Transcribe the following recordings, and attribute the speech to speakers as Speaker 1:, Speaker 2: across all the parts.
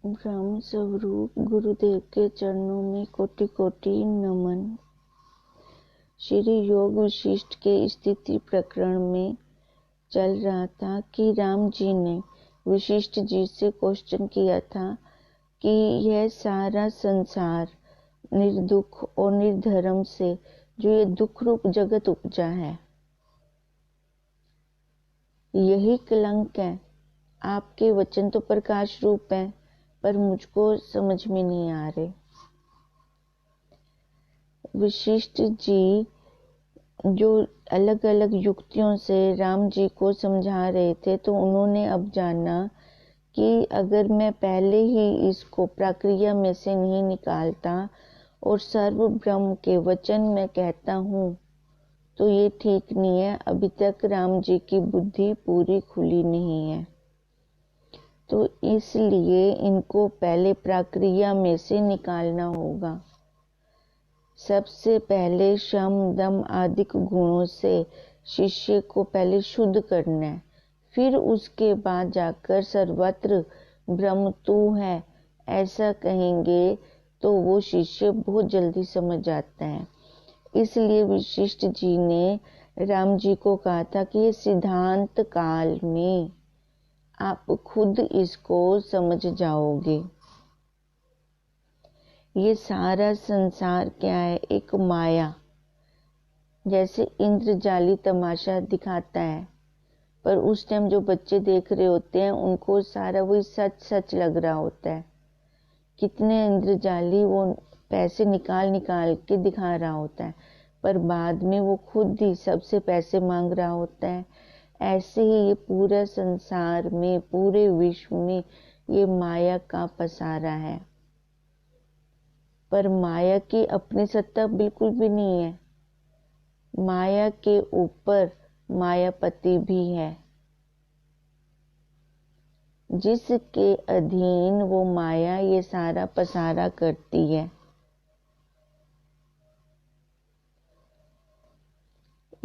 Speaker 1: ब्रह्म स्वरूप गुरुदेव के चरणों में कोटि कोटि नमन। श्री योग वशिष्ठ के स्थिति प्रकरण में चल रहा था कि राम जी ने वशिष्ठ जी से क्वेश्चन किया था कि यह सारा संसार निर्दुख और निर्धर्म से जो ये दुख रूप जगत उपजा है, यही कलंक है। आपके वचन तो प्रकाश रूप है, पर मुझको समझ में नहीं आ रहे। वशिष्ठ जी जो अलग अलग युक्तियों से राम जी को समझा रहे थे, तो उन्होंने अब जाना कि अगर मैं पहले ही इसको प्रक्रिया में से नहीं निकालता और सर्व ब्रह्म के वचन में कहता हूँ, तो ये ठीक नहीं है। अभी तक राम जी की बुद्धि पूरी खुली नहीं है, तो इसलिए इनको पहले प्रक्रिया में से निकालना होगा। सबसे पहले शम दम आदि गुणों से शिष्य को पहले शुद्ध करना है, फिर उसके बाद जाकर सर्वत्र ब्रह्म तू है ऐसा कहेंगे तो वो शिष्य बहुत जल्दी समझ जाता है। इसलिए वशिष्ठ जी ने राम जी को कहा था कि ये सिद्धांत काल में आप खुद इसको समझ जाओगे। ये सारा संसार क्या है? एक माया। जैसे इंद्रजाली तमाशा दिखाता है, पर उस टाइम जो बच्चे देख रहे होते हैं उनको सारा वही सच सच लग रहा होता है। कितने इंद्रजाली वो पैसे निकाल निकाल के दिखा रहा होता है, पर बाद में वो खुद ही सबसे पैसे मांग रहा होता है। ऐसे ही ये पूरा संसार में, पूरे विश्व में ये माया का पसारा है, पर माया की अपनी सत्ता बिल्कुल भी नहीं है। माया के ऊपर मायापति भी है, जिसके अधीन वो माया ये सारा पसारा करती है।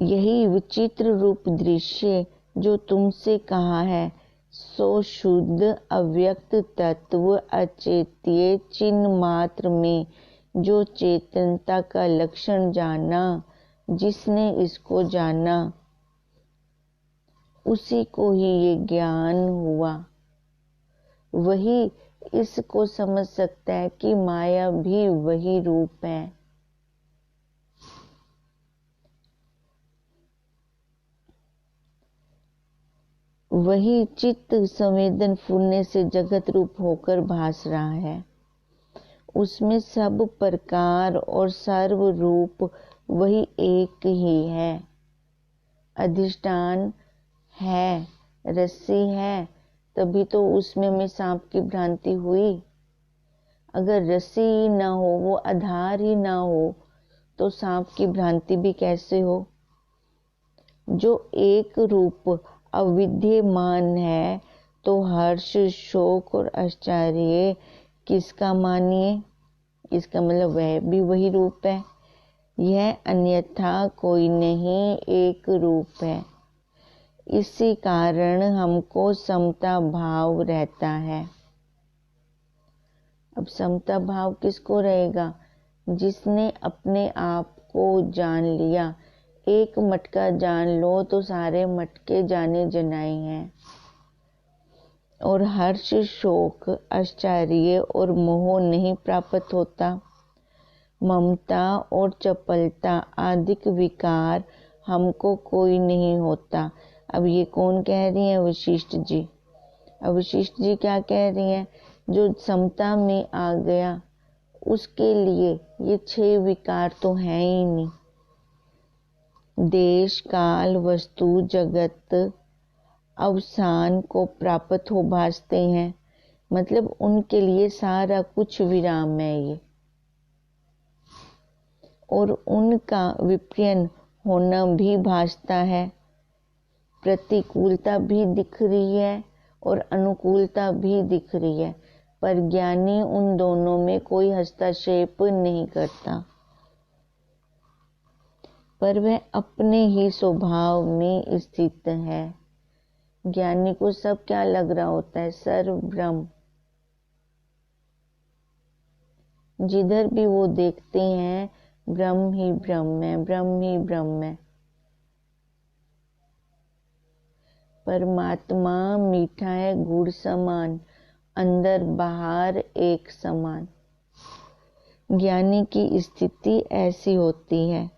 Speaker 1: यही विचित्र रूप दृश्य जो तुमसे कहा है, सो शुद्ध अव्यक्त तत्व अचेत्य चिन्ह मात्र में जो चेतनता का लक्षण जाना, जिसने इसको जाना उसी को ही ये ज्ञान हुआ। वही इसको समझ सकता है कि माया भी वही रूप है। वही चित्त संवेदन फूलने से जगत रूप होकर भास रहा है। उसमें सब प्रकार और सर्व रूप वही एक ही है। अधिष्ठान है, रस्सी है, तभी तो उसमें में सांप की भ्रांति हुई। अगर रस्सी ही ना हो, वो आधार ही ना हो, तो सांप की भ्रांति भी कैसे हो? जो एक रूप अविद्यमान है, तो हर्ष, शोक और आश्चर्य किसका मानिए? इसका मतलब वह भी वही रूप है। यह अन्यथा कोई नहीं, एक रूप है। इसी कारण हमको समता भाव रहता है। अब समता भाव किसको रहेगा? जिसने अपने आप को जान लिया। एक मटका जान लो तो सारे मटके जाने जनाए हैं। और हर्ष, शोक, आश्चर्य और मोह नहीं प्राप्त होता। ममता और चपलता आदि विकार हमको कोई नहीं होता। अब ये कौन कह रही है? वशिष्ठ जी। अब वशिष्ठ जी क्या कह रही हैं? जो समता में आ गया उसके लिए ये 6 विकार तो है ही नहीं। देश, काल, वस्तु, जगत अवसान को प्राप्त हो भासते हैं, मतलब उनके लिए सारा कुछ विराम है ये। और उनका विपर्यय होना भी भासता है। प्रतिकूलता भी दिख रही है और अनुकूलता भी दिख रही है, पर ज्ञानी उन दोनों में कोई हस्तक्षेप नहीं करता, पर वह अपने ही स्वभाव में स्थित है। ज्ञानी को सब क्या लग रहा होता है? सर्व ब्रह्म। जिधर भी वो देखते हैं ब्रह्म ही ब्रह्म है, ब्रह्म ही ब्रह्म है। परमात्मा मीठा है गुड़ समान, अंदर बाहर एक समान। ज्ञानी की स्थिति ऐसी होती है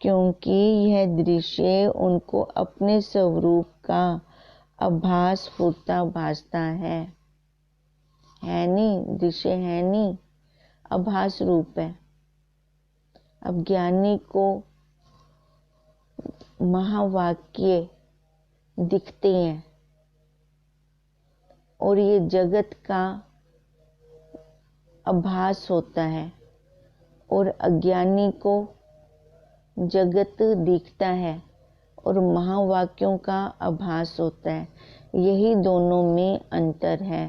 Speaker 1: क्योंकि यह दृश्य उनको अपने स्वरूप का आभास फुरता भासता है नहीं, दृश्य है नहीं, आभास रूप है। अब ज्ञानी को महावाक्य दिखते हैं और ये जगत का आभास होता है, और अज्ञानी को जगत दिखता है और महावाक्यों का आभास होता है। यही दोनों में अंतर है।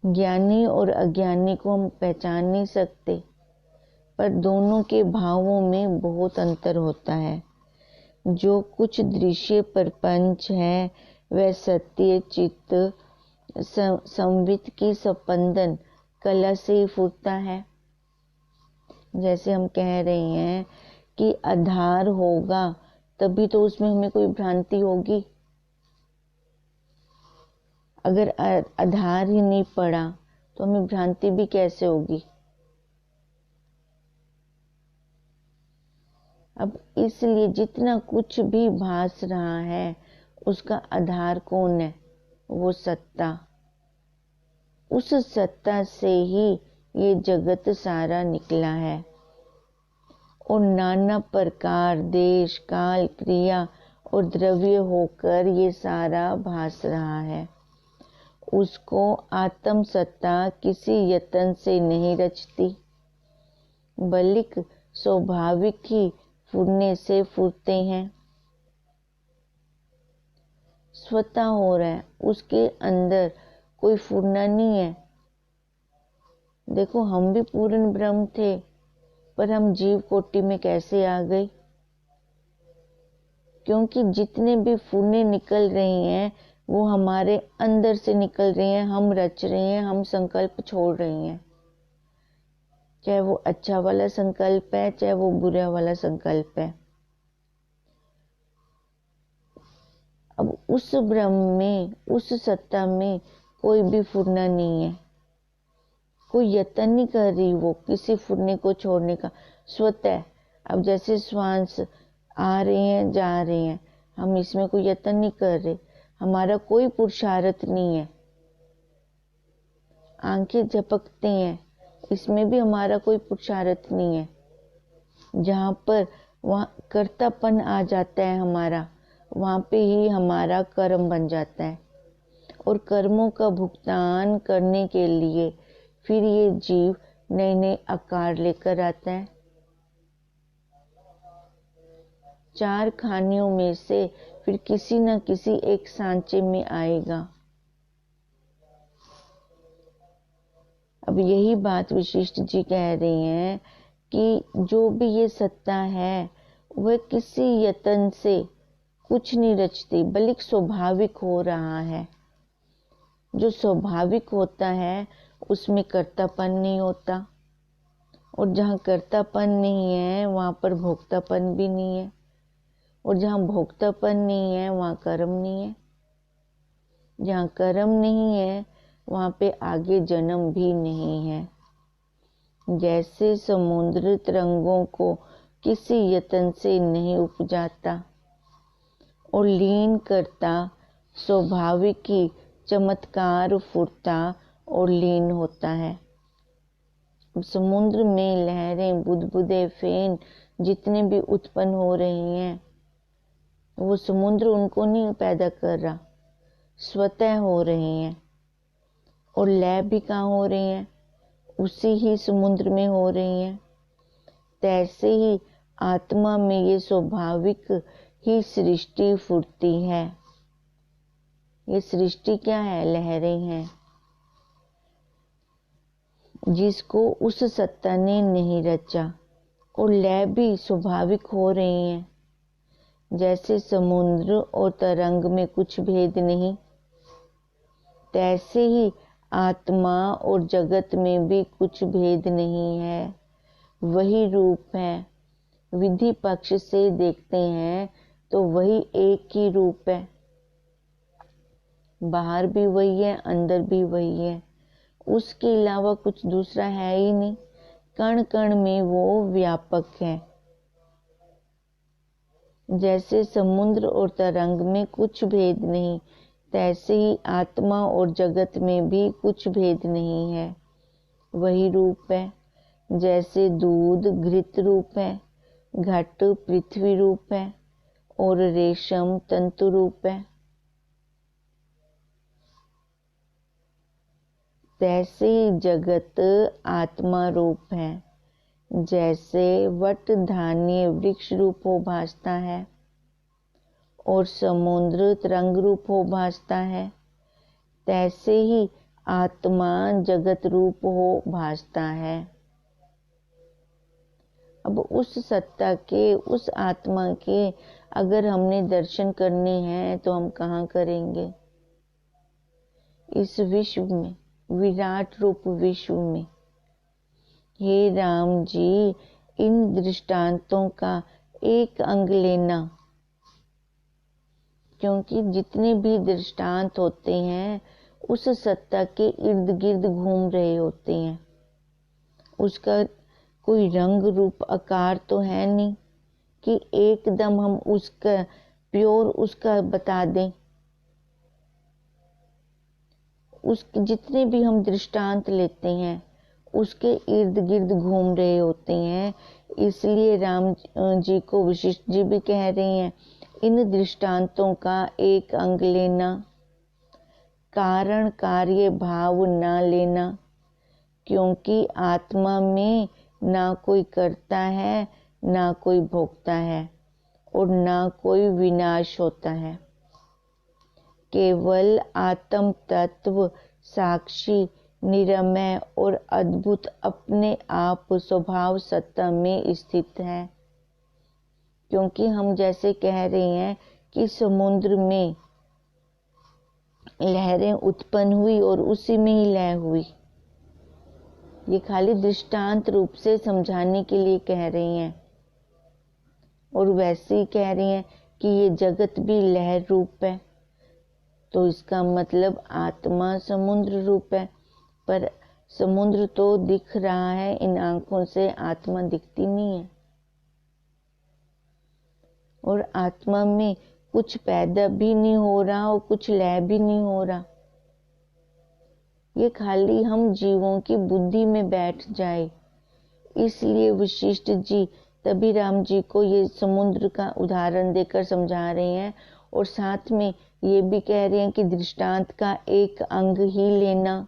Speaker 1: ज्ञानी और अज्ञानी को हम पहचान नहीं सकते, पर दोनों के भावों में बहुत अंतर होता है। जो कुछ दृश्य प्रपंच है वह सत्य चित्त संवित की स्पंदन कला से ही फूटता है। जैसे हम कह रहे हैं कि आधार होगा तभी तो उसमें हमें कोई भ्रांति होगी। अगर आधार ही नहीं पड़ा तो हमें भ्रांति भी कैसे होगी। अब इसलिए जितना कुछ भी भास रहा है उसका आधार कौन है? वो सत्ता। उस सत्ता से ही ये जगत सारा निकला है और नाना प्रकार देश काल क्रिया और द्रव्य होकर ये सारा भास रहा है। उसको आत्म सत्ता किसी यत्न से नहीं रचती, बल्कि स्वाभाविक ही फुरने से फुरते हैं। स्वतः हो रहा है, उसके अंदर कोई फुरना नहीं है। देखो हम भी पूर्ण ब्रह्म थे, पर हम जीव कोटि में कैसे आ गए? क्योंकि जितने भी फुरने निकल रही हैं वो हमारे अंदर से निकल रही हैं। हम रच रहे हैं, हम संकल्प छोड़ रहे हैं, चाहे वो अच्छा वाला संकल्प है चाहे वो बुरा वाला संकल्प है। अब उस ब्रह्म में, उस सत्ता में कोई भी फुरना नहीं है। कोई यत्न नहीं कर रही वो किसी फुरने को छोड़ने का, स्वतः। अब जैसे श्वास आ रहे हैं जा रहे हैं, हम इसमें कोई यत्न नहीं कर रहे, हमारा कोई पुरुषार्थ नहीं है। आंखें झपकते हैं, इसमें भी हमारा कोई पुरुषार्थ नहीं है। जहाँ पर वहाँ कर्तापन आ जाता है हमारा, वहाँ पे ही हमारा कर्म बन जाता है। और कर्मों का भुगतान करने के लिए फिर ये जीव नए नए आकार लेकर आता है। 4 खानियों में से फिर किसी न किसी एक सांचे में आएगा। अब यही बात विशिष्ट जी कह रही हैं कि जो भी ये सत्ता है वह किसी यत्न से कुछ नहीं रचती, बल्कि स्वाभाविक हो रहा है। जो स्वाभाविक होता है उसमें कर्तापन नहीं होता, और जहाँ कर्तापन नहीं है वहाँ पर भोक्तापन भी नहीं है, और जहाँ भोक्तापन नहीं है वहाँ कर्म नहीं है। जहाँ कर्म नहीं है वहाँ पे आगे जन्म भी नहीं है। जैसे समुद्र तरंगों को किसी यत्न से नहीं उपजाता और लीन करता, स्वाभाविक ही चमत्कार फुरता और लीन होता है। समुद्र में लहरें बुदबुदे फेन जितने भी उत्पन्न हो रही हैं वो समुद्र उनको नहीं पैदा कर रहा, स्वतः हो रही हैं। और लय भी कहाँ हो रही हैं? उसी ही समुद्र में हो रही हैं। तैसे ही आत्मा में ये स्वाभाविक ही सृष्टि फुरती है। ये सृष्टि क्या है? लहरें हैं, जिसको उस सत्ता ने नहीं रचा। और लय भी स्वाभाविक हो रही हैं। जैसे समुद्र और तरंग में कुछ भेद नहीं, तैसे ही आत्मा और जगत में भी कुछ भेद नहीं है, वही रूप है। विधि पक्ष से देखते हैं तो वही एक ही रूप है, बाहर भी वही है, अंदर भी वही है, उसके अलावा कुछ दूसरा है ही नहीं। कण कण में वो व्यापक है। जैसे समुद्र और तरंग में कुछ भेद नहीं, तैसे ही आत्मा और जगत में भी कुछ भेद नहीं है, वही रूप है। जैसे दूध घृत रूप है, घट पृथ्वी रूप है और रेशम तंतु रूप है, तैसे ही जगत आत्मा रूप है। जैसे वट धान्य वृक्ष रूप हो भासता है और समुद्र तरंग रूप हो भासता है, तैसे ही आत्मा जगत रूप हो भासता है। अब उस सत्ता के, उस आत्मा के अगर हमने दर्शन करने हैं तो हम कहाँ करेंगे? इस विश्व में, विराट रूप विश्व में। हे राम जी, इन दृष्टांतों का एक अंग लेना, क्योंकि जितने भी दृष्टांत होते हैं उस सत्ता के इर्द गिर्द घूम रहे होते हैं। उसका कोई रंग रूप आकार तो है नहीं कि एकदम हम उसका प्योर उसका बता दें। उसके जितने भी हम दृष्टांत लेते हैं उसके इर्द गिर्द घूम रहे होते हैं। इसलिए राम जी को वशिष्ठ जी भी कह रहे हैं, इन दृष्टांतों का एक अंग लेना, कारण कार्य भाव ना लेना, क्योंकि आत्मा में ना कोई करता है, ना कोई भोगता है और ना कोई विनाश होता है। केवल आत्म तत्व साक्षी निरमय और अद्भुत अपने आप स्वभाव सत्ता में स्थित है। क्योंकि हम जैसे कह रहे हैं कि समुद्र में लहरें उत्पन्न हुई और उसी में ही लय हुई, ये खाली दृष्टांत रूप से समझाने के लिए कह रही हैं। और वैसे ही कह रही हैं कि ये जगत भी लहर रूप है, तो इसका मतलब आत्मा समुद्र रूप है। पर समुद्र तो दिख रहा है इन आंखों से, आत्मा दिखती नहीं है। और आत्मा में कुछ पैदा भी नहीं हो रहा और कुछ लय भी नहीं हो रहा। ये खाली हम जीवों की बुद्धि में बैठ जाए। इसलिए वशिष्ठ जी तभी राम जी को ये समुद्र का उदाहरण देकर समझा रहे हैं और साथ में ये भी कह रहे हैं कि दृष्टांत का एक अंग ही लेना,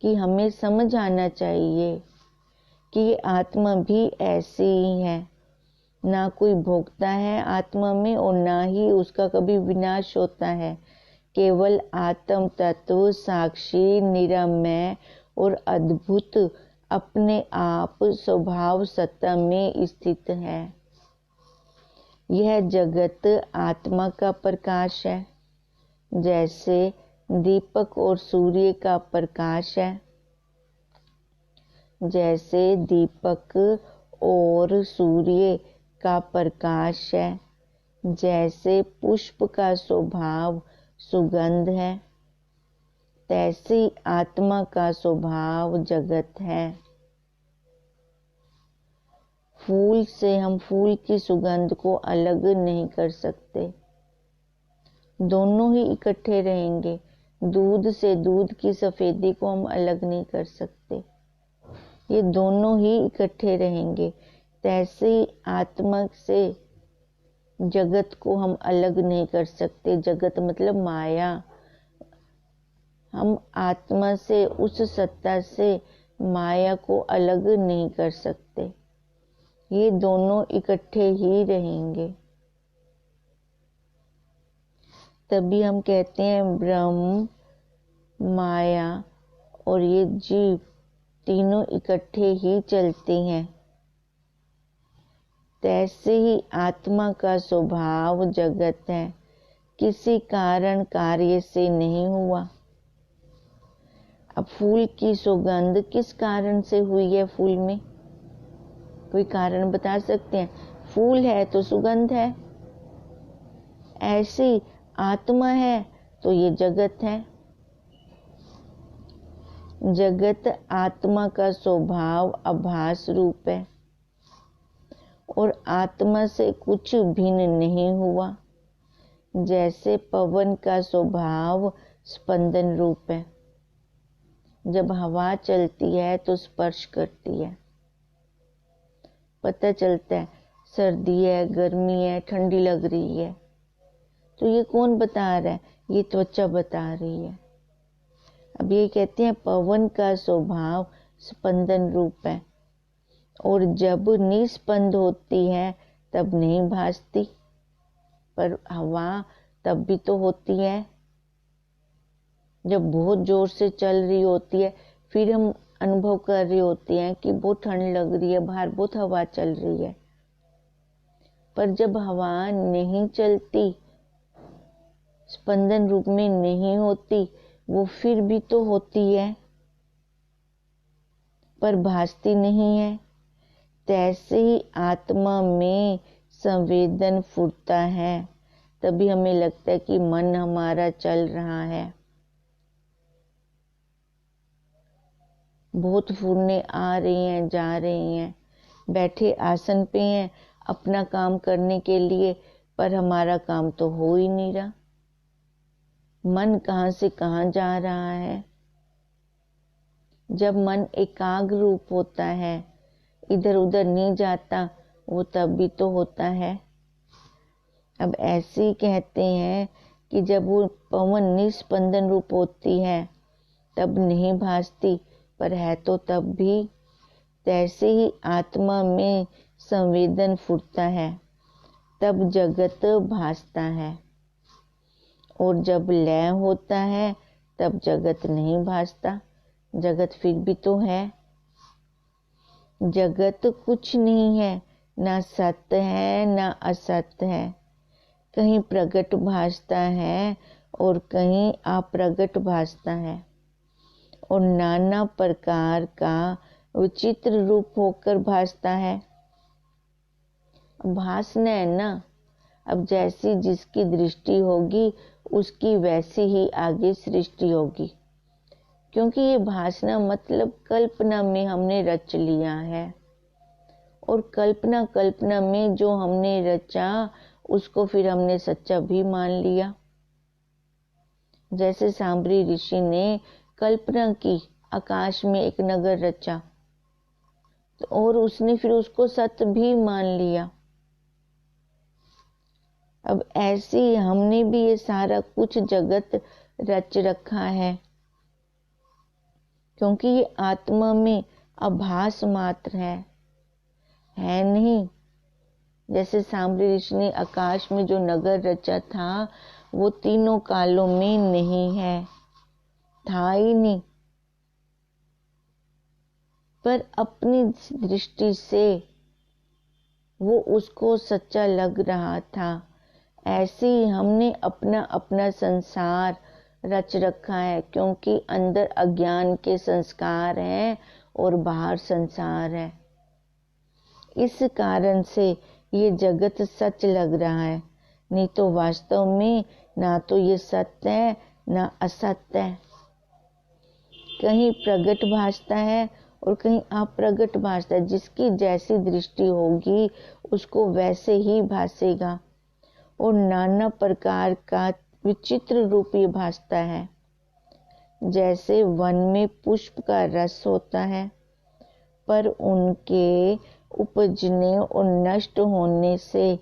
Speaker 1: कि हमें समझ आना चाहिए कि ये आत्मा भी ऐसी ही है, ना कोई भोगता है आत्मा में और ना ही उसका कभी विनाश होता है। केवल आत्म तत्व साक्षी निरमय और अद्भुत अपने आप स्वभाव सत्ता में स्थित है। यह जगत आत्मा का प्रकाश है, जैसे दीपक और सूर्य का प्रकाश है। जैसे दीपक और सूर्य का प्रकाश है, जैसे पुष्प का स्वभाव सुगंध है, तैसे आत्मा का स्वभाव जगत है। फूल से हम फूल की सुगंध को अलग नहीं कर सकते, दोनों ही इकट्ठे रहेंगे। दूध से दूध की सफेदी को हम अलग नहीं कर सकते, ये दोनों ही इकट्ठे रहेंगे। तैसे आत्मा से जगत को हम अलग नहीं कर सकते। जगत मतलब माया। हम आत्मा से, उस सत्ता से माया को अलग नहीं कर सकते, ये दोनों इकट्ठे ही रहेंगे। तभी हम कहते हैं ब्रह्म, माया और ये जीव तीनों इकट्ठे ही चलते हैं। तैसे ही आत्मा का स्वभाव जगत है, किसी कारण कार्य से नहीं हुआ। अब फूल की सुगंध किस कारण से हुई है? फूल में कोई कारण बता सकते हैं? फूल है तो सुगंध है, ऐसी आत्मा है तो ये जगत है। जगत आत्मा का स्वभाव आभास रूप है और आत्मा से कुछ भिन्न नहीं हुआ। जैसे पवन का स्वभाव स्पंदन रूप है, जब हवा चलती है तो स्पर्श करती है, पता चलता है सर्दी है, गर्मी है, ठंडी लग रही है। तो ये कौन बता रहा है? ये त्वचा बता रही है। अब ये कहते हैं पवन का स्वभाव स्पंदन रूप है और जब निस्पंद होती है तब नहीं भासती, पर हवा तब भी तो होती है। जब बहुत जोर से चल रही होती है फिर हम अनुभव कर रही होती हैं कि बहुत ठंड लग रही है, बाहर बहुत हवा चल रही है। पर जब हवा नहीं चलती, स्पंदन रूप में नहीं होती, वो फिर भी तो होती है पर भासती नहीं है। तैसे ही आत्मा में संवेदन फुरता है, तभी हमें लगता है कि मन हमारा चल रहा है। बहुत फुरने आ रही हैं, जा रही हैं, बैठे आसन पे हैं अपना काम करने के लिए, पर हमारा काम तो हो ही नहीं रहा। मन कहाँ से कहाँ जा रहा है। जब मन एकाग्र रूप होता है, इधर उधर नहीं जाता, वो तब भी तो होता है। अब ऐसे ही कहते हैं कि जब वो पवन निस्पंदन रूप होती है तब नहीं भासती, पर है तो तब भी। तैसे ही आत्मा में संवेदन फुरता है, तब जगत भासता है, और जब लय होता है तब जगत नहीं भासता। जगत फिर भी तो है। जगत कुछ नहीं है, ना सत्य है ना असत्य है। कहीं प्रकट भासता है और कहीं अप्रकट भासता है, और नाना प्रकार का विचित्र रूप होकर भासता है। भासना है ना। अब जैसी जिसकी दृष्टि होगी उसकी वैसी ही आगे सृष्टि होगी, क्योंकि ये भासना मतलब कल्पना में हमने रच लिया है, और कल्पना में जो हमने रचा उसको फिर हमने सच्चा भी मान लिया। जैसे सांबरी ऋषि ने कल्पना की, आकाश में एक नगर रचा, तो और उसने फिर उसको सत्य भी मान लिया। अब ऐसे ही हमने भी ये सारा कुछ जगत रच रखा है, क्योंकि ये आत्मा में आभास मात्र है नहीं। जैसे सांबरी ऋषि ने आकाश में जो नगर रचा था वो तीनों कालों में नहीं है, था ही नहीं, पर अपनी दृष्टि से वो उसको सच्चा लग रहा था। ऐसे ही हमने अपना अपना संसार रच रखा है, क्योंकि अंदर अज्ञान के संस्कार हैं और बाहर संसार है। इस कारण से ये जगत सच लग रहा है, नहीं तो वास्तव में ना तो ये सत्य है ना असत्य है। कहीं प्रगट भासता है और कहीं अप्रगट भासता है। जिसकी जैसी दृष्टि होगी उसको वैसे ही भासेगा, और नाना प्रकार का विचित्र रूप ये भासता है। जैसे वन में पुष्प का रस होता है, पर उनके उपजने और नष्ट होने से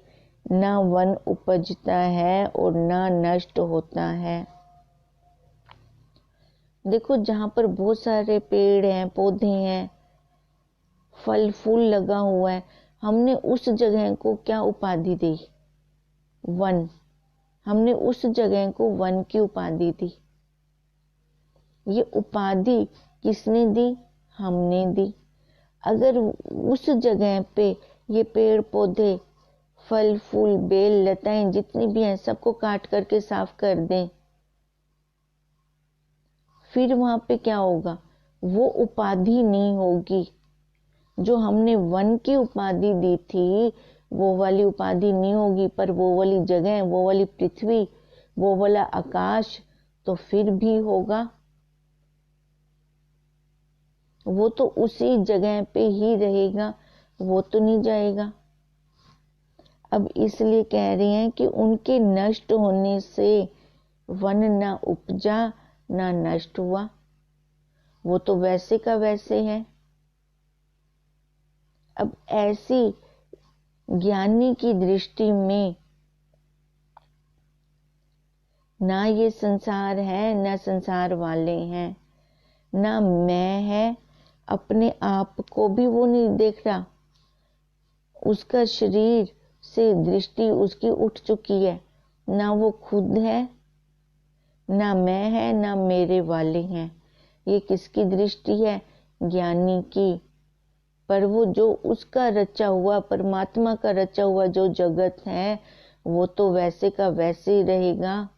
Speaker 1: न वन उपजता है और न नष्ट होता है। देखो, जहाँ पर बहुत सारे पेड़ हैं, पौधे हैं, फल फूल लगा हुआ है, हमने उस जगह को क्या उपाधि दी? वन। हमने उस जगह को वन की उपाधि दी। ये उपाधि किसने दी? हमने दी। अगर उस जगह पे ये पेड़ पौधे, फल फूल, बेल लताएं जितनी भी हैं सबको काट करके साफ कर दें, फिर वहां पे क्या होगा, वो उपाधि नहीं होगी। जो हमने वन की उपाधि दी थी वो वाली उपाधि नहीं होगी, पर वो वाली जगह, वो वाली पृथ्वी, वो वाला आकाश तो फिर भी होगा। वो तो उसी जगह पे ही रहेगा, वो तो नहीं जाएगा। अब इसलिए कह रही हैं कि उनके नष्ट होने से वन ना उपजा ना नष्ट हुआ, वो तो वैसे का वैसे है। अब ऐसी ज्ञानी की दृष्टि में ना ये संसार है, ना संसार वाले हैं, ना मैं है, अपने आप को भी वो नहीं देख रहा। उसका शरीर से दृष्टि उसकी उठ चुकी है, ना वो खुद है, ना मैं है, ना मेरे वाले हैं। ये किसकी दृष्टि है? ज्ञानी की। पर वो जो उसका रचा हुआ, परमात्मा का रचा हुआ जो जगत है, वो तो वैसे का वैसे ही रहेगा।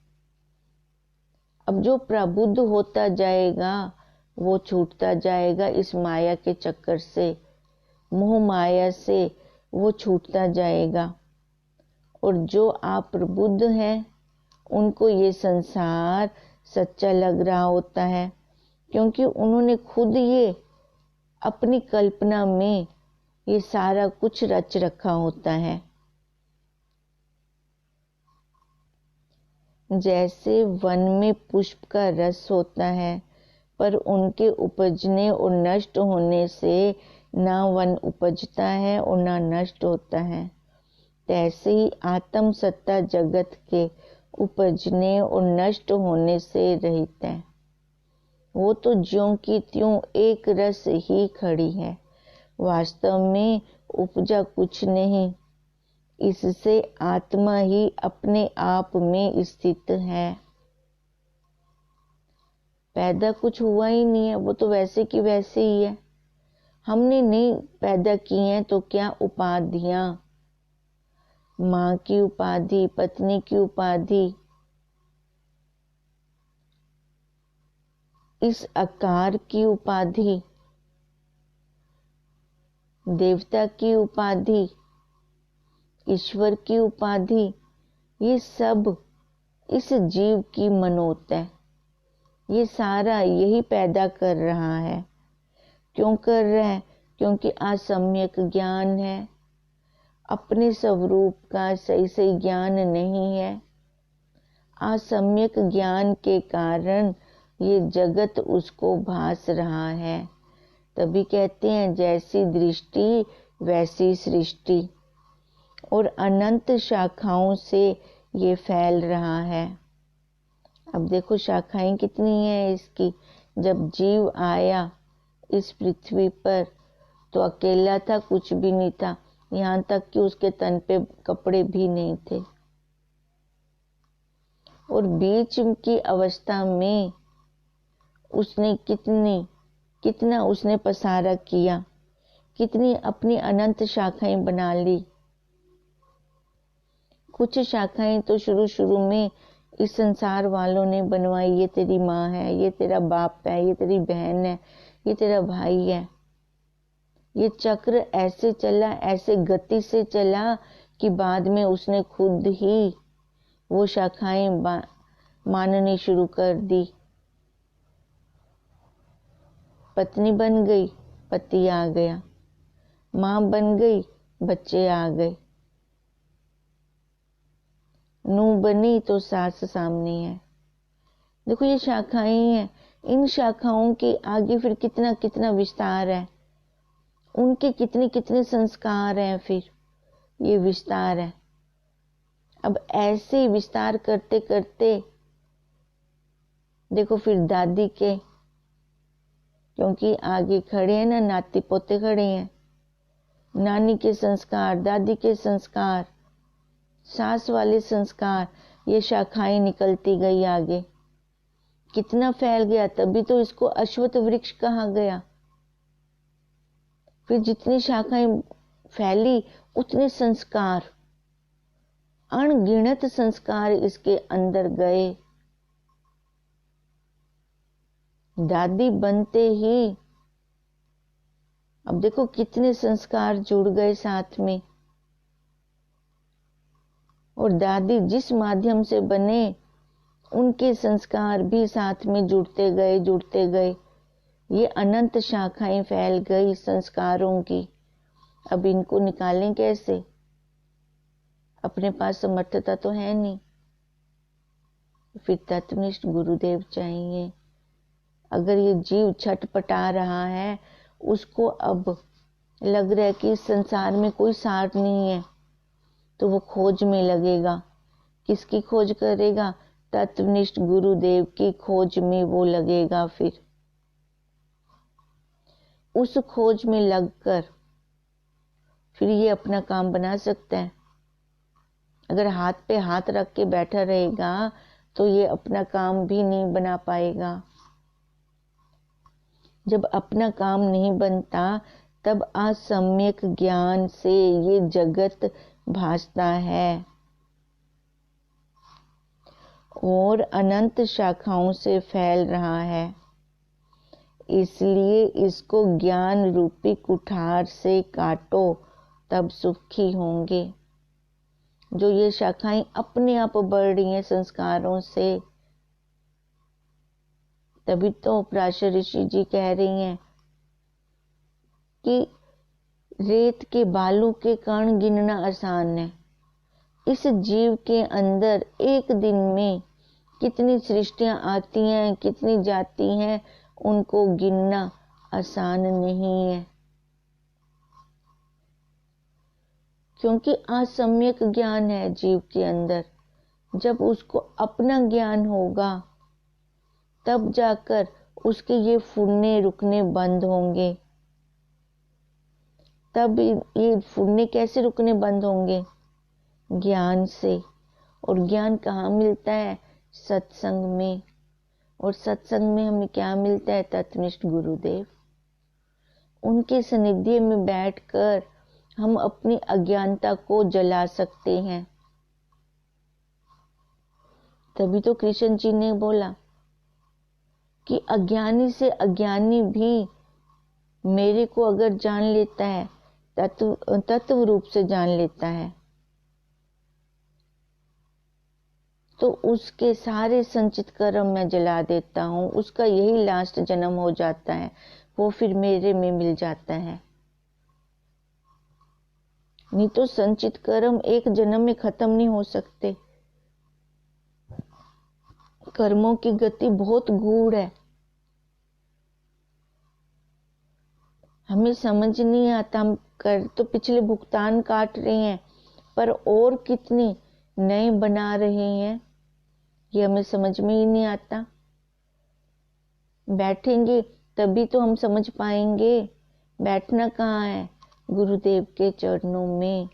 Speaker 1: अब जो प्रबुद्ध होता जाएगा वो छूटता जाएगा इस माया के चक्कर से, मोह माया से वो छूटता जाएगा। और जो आप प्रबुद्ध हैं उनको ये संसार सच्चा लग रहा होता है, क्योंकि उन्होंने खुद ये अपनी कल्पना में ये सारा कुछ रच रखा होता है। जैसे वन में पुष्प का रस होता है, पर उनके उपजने और नष्ट होने से ना वन उपजता है और ना नष्ट होता है, तैसे ही आत्म सत्ता जगत के उपजने और नष्ट होने से रहित है। वो तो ज्यों की त्यों एक रस ही खड़ी है, वास्तव में उपजा कुछ नहीं, इससे आत्मा ही अपने आप में स्थित है। पैदा कुछ हुआ ही नहीं है, वो तो वैसे की वैसे ही है। हमने नहीं पैदा की हैं तो क्या उपाधियां, माँ की उपाधि, पत्नी की उपाधि, इस आकार की उपाधि, देवता की उपाधि, ईश्वर की उपाधि, ये सब इस जीव की मनोत है। ये सारा यही पैदा कर रहा है। क्यों कर रहा है? क्योंकि असम्यक ज्ञान है, अपने स्वरूप का सही सही ज्ञान नहीं है। असम्यक ज्ञान के कारण ये जगत उसको भास रहा है। तभी कहते हैं जैसी दृष्टि वैसी सृष्टि, और अनंत शाखाओं से ये फैल रहा है। अब देखो शाखाएं कितनी हैं इसकी। जब जीव आया इस पृथ्वी पर तो अकेला था, कुछ भी नहीं था, यहाँ तक कि उसके तन पे कपड़े भी नहीं थे। और बीच की अवस्था में उसने कितना उसने पसारा किया, कितनी अपनी अनंत शाखाएं बना ली। कुछ शाखाएं तो शुरू में इस संसार वालों ने बनवाई, ये तेरी माँ है, ये तेरा बाप है, ये तेरी बहन है, ये तेरा भाई है। ये चक्र ऐसे चला, ऐसे गति से चला कि बाद में उसने खुद ही वो शाखाएं माननी शुरू कर दी। पत्नी बन गई, पति आ गया, माँ बन गई, बच्चे आ गए, नूह बनी तो सास सामने है। देखो ये शाखाएं हैं, इन शाखाओं के आगे फिर कितना कितना विस्तार है, उनके कितने कितने संस्कार हैं, फिर ये विस्तार है। अब ऐसे विस्तार करते करते देखो फिर दादी के, क्योंकि आगे खड़े हैं ना, नाती पोते खड़े हैं, नानी के संस्कार, दादी के संस्कार, सास वाले संस्कार, ये शाखाएं निकलती गई आगे। कितना फैल गया, तभी तो इसको अश्वत्थ वृक्ष कहा गया। फिर जितनी शाखाएं फैली उतने संस्कार, अनगिनत संस्कार इसके अंदर गए। दादी बनते ही अब देखो कितने संस्कार जुड़ गए साथ में, और दादी जिस माध्यम से बने उनके संस्कार भी साथ में जुड़ते गए। ये अनंत शाखाएं फैल गई संस्कारों की। अब इनको निकालें कैसे? अपने पास समर्थता तो है नहीं, फिर तत्वनिष्ठ गुरुदेव चाहिए। अगर ये जीव छटपटा रहा है, उसको अब लग रहा है कि इस संसार में कोई सार नहीं है, तो वो खोज में लगेगा। किसकी खोज करेगा? तत्वनिष्ठ गुरुदेव की खोज में वो लगेगा। फिर उस खोज में लगकर फिर ये अपना काम बना सकता है। अगर हाथ पे हाथ रख के बैठा रहेगा तो ये अपना काम भी नहीं बना पाएगा। जब अपना काम नहीं बनता तब असम्यक ज्ञान से ये जगत भासता है और अनंत शाखाओं से फैल रहा है। इसलिए इसको ज्ञान रूपी कुठार से काटो, तब सुखी होंगे। जो ये शाखाएं अपने आप बढ़ रही हैं संस्कारों से, तभी तो पराशर ऋषि जी कह रही हैं कि रेत के बालू के कण गिनना आसान है। इस जीव के अंदर एक दिन में कितनी सृष्टियां आती हैं, कितनी जाती हैं, उनको गिनना आसान नहीं है, क्योंकि असम्यक ज्ञान है जीव के अंदर। जब उसको अपना ज्ञान होगा तब जाकर उसके ये फुरने रुकने बंद होंगे। तब ये फुरने कैसे रुकने बंद होंगे? ज्ञान से। और ज्ञान कहाँ मिलता है? सत्संग में। और सत्संग में हमें क्या मिलता है? तत्वनिष्ठ गुरुदेव। उनके सानिध्य में बैठकर हम अपनी अज्ञानता को जला सकते हैं। तभी तो कृष्ण जी ने बोला कि अज्ञानी से अज्ञानी भी मेरे को अगर जान लेता है, तत्व रूप से जान लेता है, तो उसके सारे संचित कर्म मैं जला देता हूँ। उसका यही लास्ट जन्म हो जाता है, वो फिर मेरे में मिल जाता है। नहीं तो संचित कर्म एक जन्म में खत्म नहीं हो सकते। कर्मों की गति बहुत गूढ़ है, हमें समझ नहीं आता। हम कर तो पिछले भुगतान काट रहे हैं, पर और कितनी नए बना रहे हैं ये हमें समझ में ही नहीं आता। बैठेंगे तभी तो हम समझ पाएंगे। बैठना कहाँ है? गुरुदेव के चरणों में।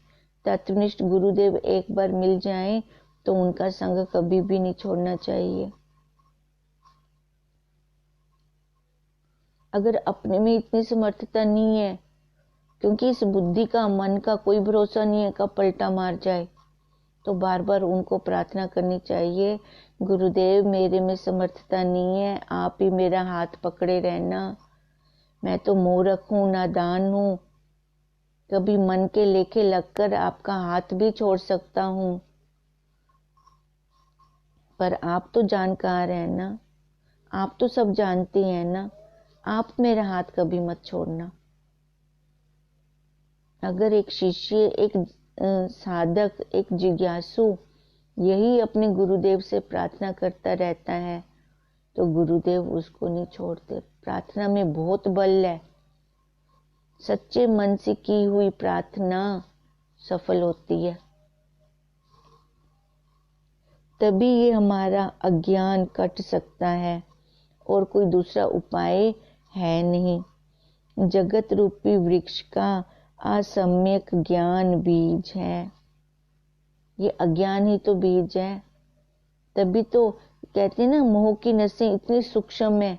Speaker 1: तत्वनिष्ठ गुरुदेव एक बार मिल जाएं तो उनका संग कभी भी नहीं छोड़ना चाहिए। अगर अपने में इतनी समर्थता नहीं है, क्योंकि इस बुद्धि का, मन का कोई भरोसा नहीं है कब पलटा मार जाए, तो बार बार उनको प्रार्थना करनी चाहिए, गुरुदेव मेरे में समर्थता नहीं है, आप ही मेरा हाथ पकड़े रहना। मैं तो मूर्ख हूँ, नादान हूँ, कभी मन के लेखे लगकर आपका हाथ भी छोड़ सकता हूँ, पर आप तो जानकार हैं ना, आप तो सब जानती हैं ना, आप मेरा हाथ कभी मत छोड़ना। अगर एक शिष्य, एक साधक, एक जिज्ञासु यही अपने गुरुदेव से प्रार्थना करता रहता है तो गुरुदेव उसको नहीं छोड़ते। प्रार्थना में बहुत बल है। सच्चे मन से की हुई प्रार्थना सफल होती है। तभी ये हमारा अज्ञान कट सकता है, और कोई दूसरा उपाय है नहीं। जगत रूपी वृक्ष का असम्यक ज्ञान बीज है। ये अज्ञान ही तो बीज है। तभी तो कहते हैं ना, मोह की नसें इतनी सूक्ष्म है,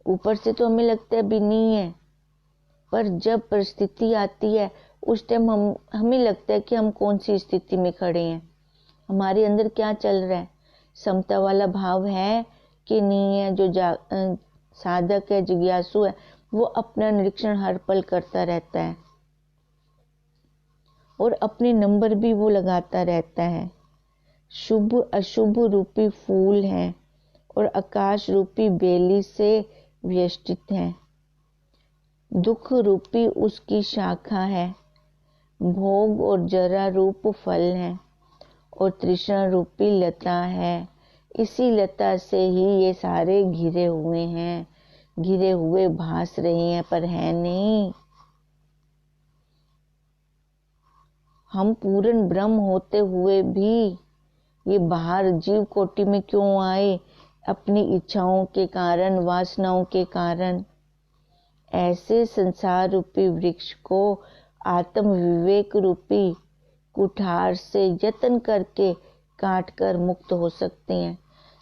Speaker 1: ऊपर से तो हमें लगता है भी नहीं है, पर जब परिस्थिति आती है उस टाइम हमें लगता है कि हम कौन सी स्थिति में खड़े हैं, हमारे अंदर क्या चल रहा है, समता वाला भाव है कि नहीं है, जो साधक है, जिज्ञासु है, वो अपना निरीक्षण हर पल करता रहता है और अपने नंबर भी वो लगाता रहता है। शुभ अशुभ रूपी फूल है और आकाश रूपी बेली से वेष्टित है। दुख रूपी उसकी शाखा है। भोग और जरा रूप फल है और तृष्णा रूपी लता है। इसी लता से ही ये सारे घिरे हुए हैं, घिरे हुए भास रहे हैं पर है नहीं। हम पूर्ण ब्रह्म होते हुए भी ये बाहर जीव कोटि में क्यों आए? अपनी इच्छाओं के कारण, वासनाओं के कारण। ऐसे संसार रूपी वृक्ष को आत्म विवेक रूपी कुठार से यत्न करके काट कर मुक्त हो सकते हैं।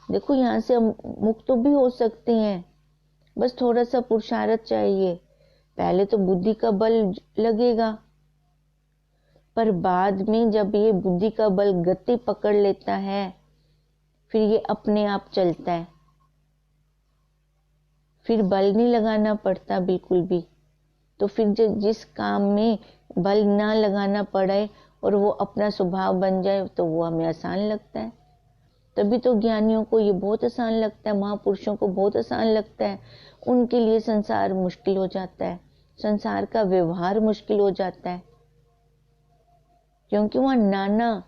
Speaker 1: देखो, यहाँ से हम मुक्त भी हो सकते हैं, बस थोड़ा सा पुरुषार्थ चाहिए। पहले तो बुद्धि का बल लगेगा, पर बाद में जब ये बुद्धि का बल गति पकड़ लेता है, फिर ये अपने आप चलता है, फिर बल नहीं लगाना पड़ता बिल्कुल भी। तो फिर जिस काम में बल ना लगाना पड़े और वो अपना स्वभाव बन जाए तो वो हमें आसान लगता है। तभी तो ज्ञानियों को ये बहुत आसान लगता है, महापुरुषों को बहुत आसान लगता है। उनके लिए संसार मुश्किल हो जाता है, संसार का व्यवहार मुश्किल हो जाता है, क्योंकि वहाँ नाना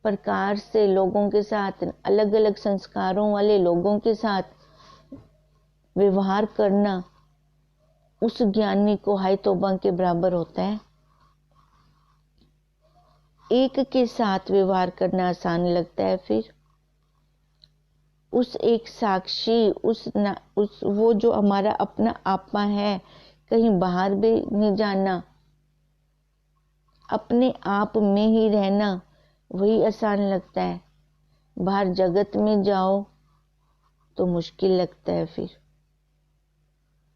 Speaker 1: प्रकार से लोगों के साथ, अलग अलग संस्कारों वाले लोगों के साथ व्यवहार करना उस ज्ञानी को हाय तौबा के बराबर होता है। एक के साथ व्यवहार करना आसान लगता है, फिर उस एक साक्षी, वो जो हमारा अपना आपा है, कहीं बाहर भी नहीं जाना, अपने आप में ही रहना, वही आसान लगता है। बाहर जगत में जाओ तो मुश्किल लगता है। फिर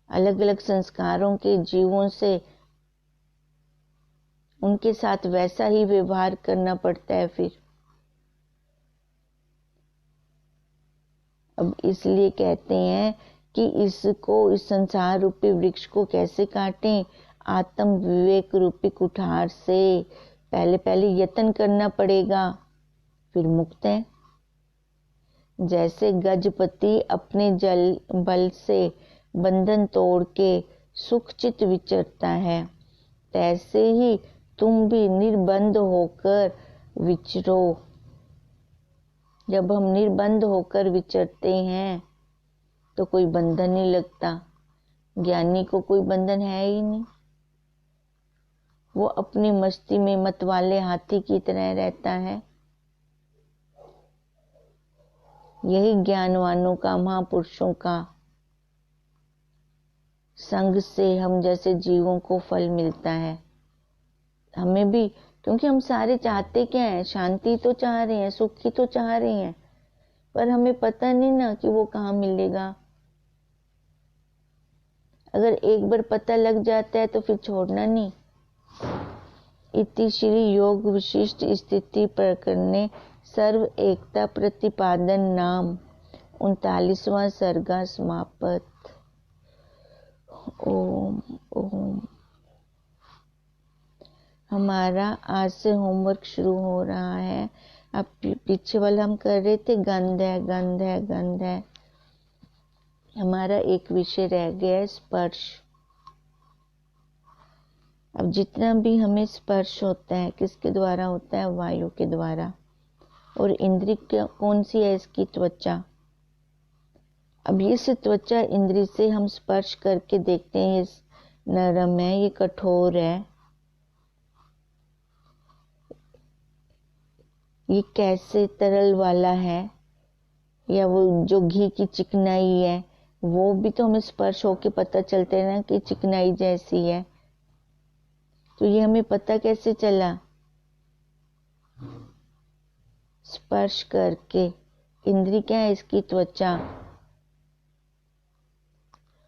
Speaker 1: अलग अलग संस्कारों के जीवों से उनके साथ वैसा ही व्यवहार करना पड़ता है। फिर अब इसलिए कहते हैं कि इस संसार रूपी वृक्ष को कैसे काटें? आत्म विवेक रूपी कुठार से पहले यत्न करना पड़ेगा, फिर मुक्त है। जैसे गजपति अपने बल से बंधन तोड़ के सुखचित विचरता है, तैसे ही तुम भी निर्बंध होकर विचरो। जब हम निर्बंध होकर विचरते हैं तो कोई बंधन नहीं लगता। ज्ञानी को कोई बंधन है ही नहीं, वो अपनी मस्ती में मत वाले हाथी की तरह रहता है। यही ज्ञानवानों का, महापुरुषों का संग से हम जैसे जीवों को फल मिलता है। हमें भी, क्योंकि हम सारे चाहते क्या है? शांति तो चाह रहे हैं, सुख ही तो चाह रहे हैं, पर हमें पता नहीं ना कि वो कहाँ मिलेगा। अगर एक बार पता लग जाता है तो फिर छोड़ना नहीं। इति श्री योग विशिष्ट स्थिति प्रकरणे सर्व एकता प्रतिपादन नाम 39वां सर्गा समाप्त। ओम ओम। हमारा आज से होमवर्क शुरू हो रहा है। अब पीछे वाला हम कर रहे थे गंध है, गंध है, गंध है। हमारा एक विषय रह गया है स्पर्श। अब जितना भी हमें स्पर्श होता है, किसके द्वारा होता है? वायु के द्वारा। और इंद्रिय कौन सी है? इसकी त्वचा। अब इस त्वचा इंद्रिय से हम स्पर्श करके देखते हैं, ये नरम है, ये कठोर है, ये कैसे तरल वाला है, या वो जो घी की चिकनाई है, वो भी तो हमें स्पर्श होके पता चलते है ना कि चिकनाई जैसी है। तो ये हमें पता कैसे चला? स्पर्श करके। इंद्रिय क्या है? इसकी त्वचा।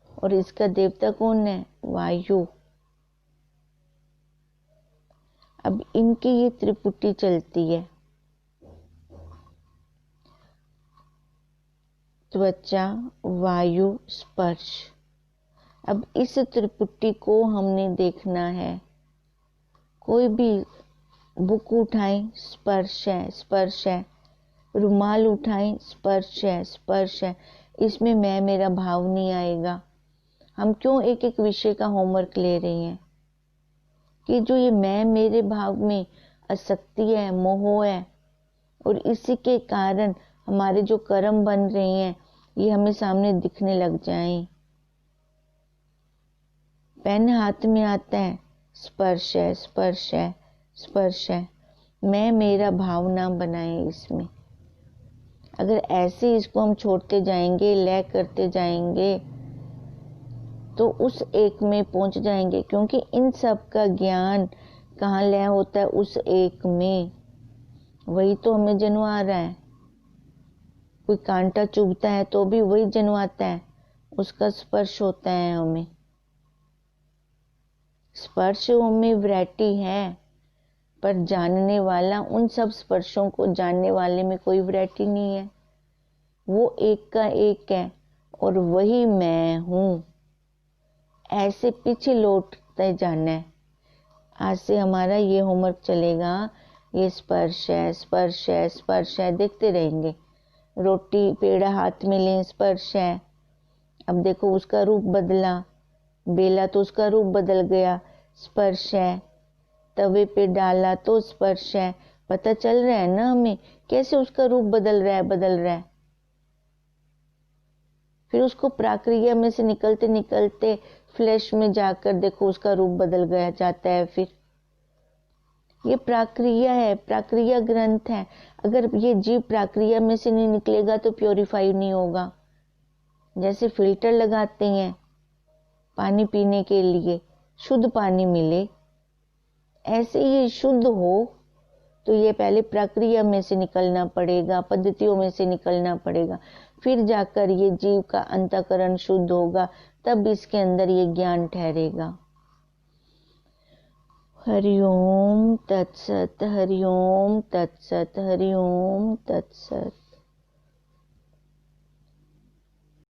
Speaker 1: और इसका देवता कौन है? वायु। अब इनकी ये त्रिपुटी चलती है। त्वचा, वायु, स्पर्श। अब इस त्रिपुटी को हमने देखना है। कोई भी बुक उठाएं, स्पर्श है, स्पर्श है। रुमाल उठाएं, स्पर्श है, स्पर्श है। इसमें मैं मेरा भाव नहीं आएगा। हम क्यों एक एक विषय का होमवर्क ले रहे हैं कि जो ये मैं मेरे भाव में आसक्ति है, मोह है, और इसी के कारण हमारे जो कर्म बन रहे हैं ये हमें सामने दिखने लग जाएं। पेन हाथ में आता है, स्पर्श है, स्पर्श है, स्पर्श है। मैं मेरा भाव ना बनाए इसमें। अगर ऐसे इसको हम छोड़ते जाएंगे, लय करते जाएंगे, तो उस एक में पहुंच जाएंगे। क्योंकि इन सब का ज्ञान कहाँ लय होता है? उस एक में। वही तो हमें जन्मा रहा है। कोई कांटा चुभता है तो भी वही जन्माता है, उसका स्पर्श होता है हमें। स्पर्श में वैरायटी है, पर जानने वाला, उन सब स्पर्शों को जानने वाले में कोई वैरायटी नहीं है। वो एक का एक है और वही मैं हूँ। ऐसे पीछे लौटते जाना है। आज से हमारा ये होमवर्क चलेगा। ये स्पर्श है, स्पर्श है, स्पर्श है, देखते रहेंगे। रोटी पेड़ा हाथ में लें, स्पर्श है। अब देखो उसका रूप बदला, बेला तो उसका रूप बदल गया, स्पर्श है। तवे पे डाला तो स्पर्श है। पता चल रहा है ना हमें कैसे उसका रूप बदल रहा है, बदल रहा है। फिर उसको प्रक्रिया में से निकलते निकलते फ्लैश में जाकर देखो उसका रूप बदल गया जाता है। फिर ये प्रक्रिया है, प्रक्रिया ग्रंथ है। अगर ये जीव प्रक्रिया में से नहीं निकलेगा तो प्योरीफाई नहीं होगा। जैसे फिल्टर लगाते हैं पानी पीने के लिए, शुद्ध पानी मिले, ऐसे ये शुद्ध हो तो ये पहले प्रक्रिया में से निकलना पड़ेगा, पद्धतियों में से निकलना पड़ेगा। फिर जाकर ये जीव का अंतःकरण शुद्ध होगा, तब इसके अंदर ये ज्ञान ठहरेगा। हरि ओम तत्सत, हरि ओम तत्सत, हरि ओम तत्सत।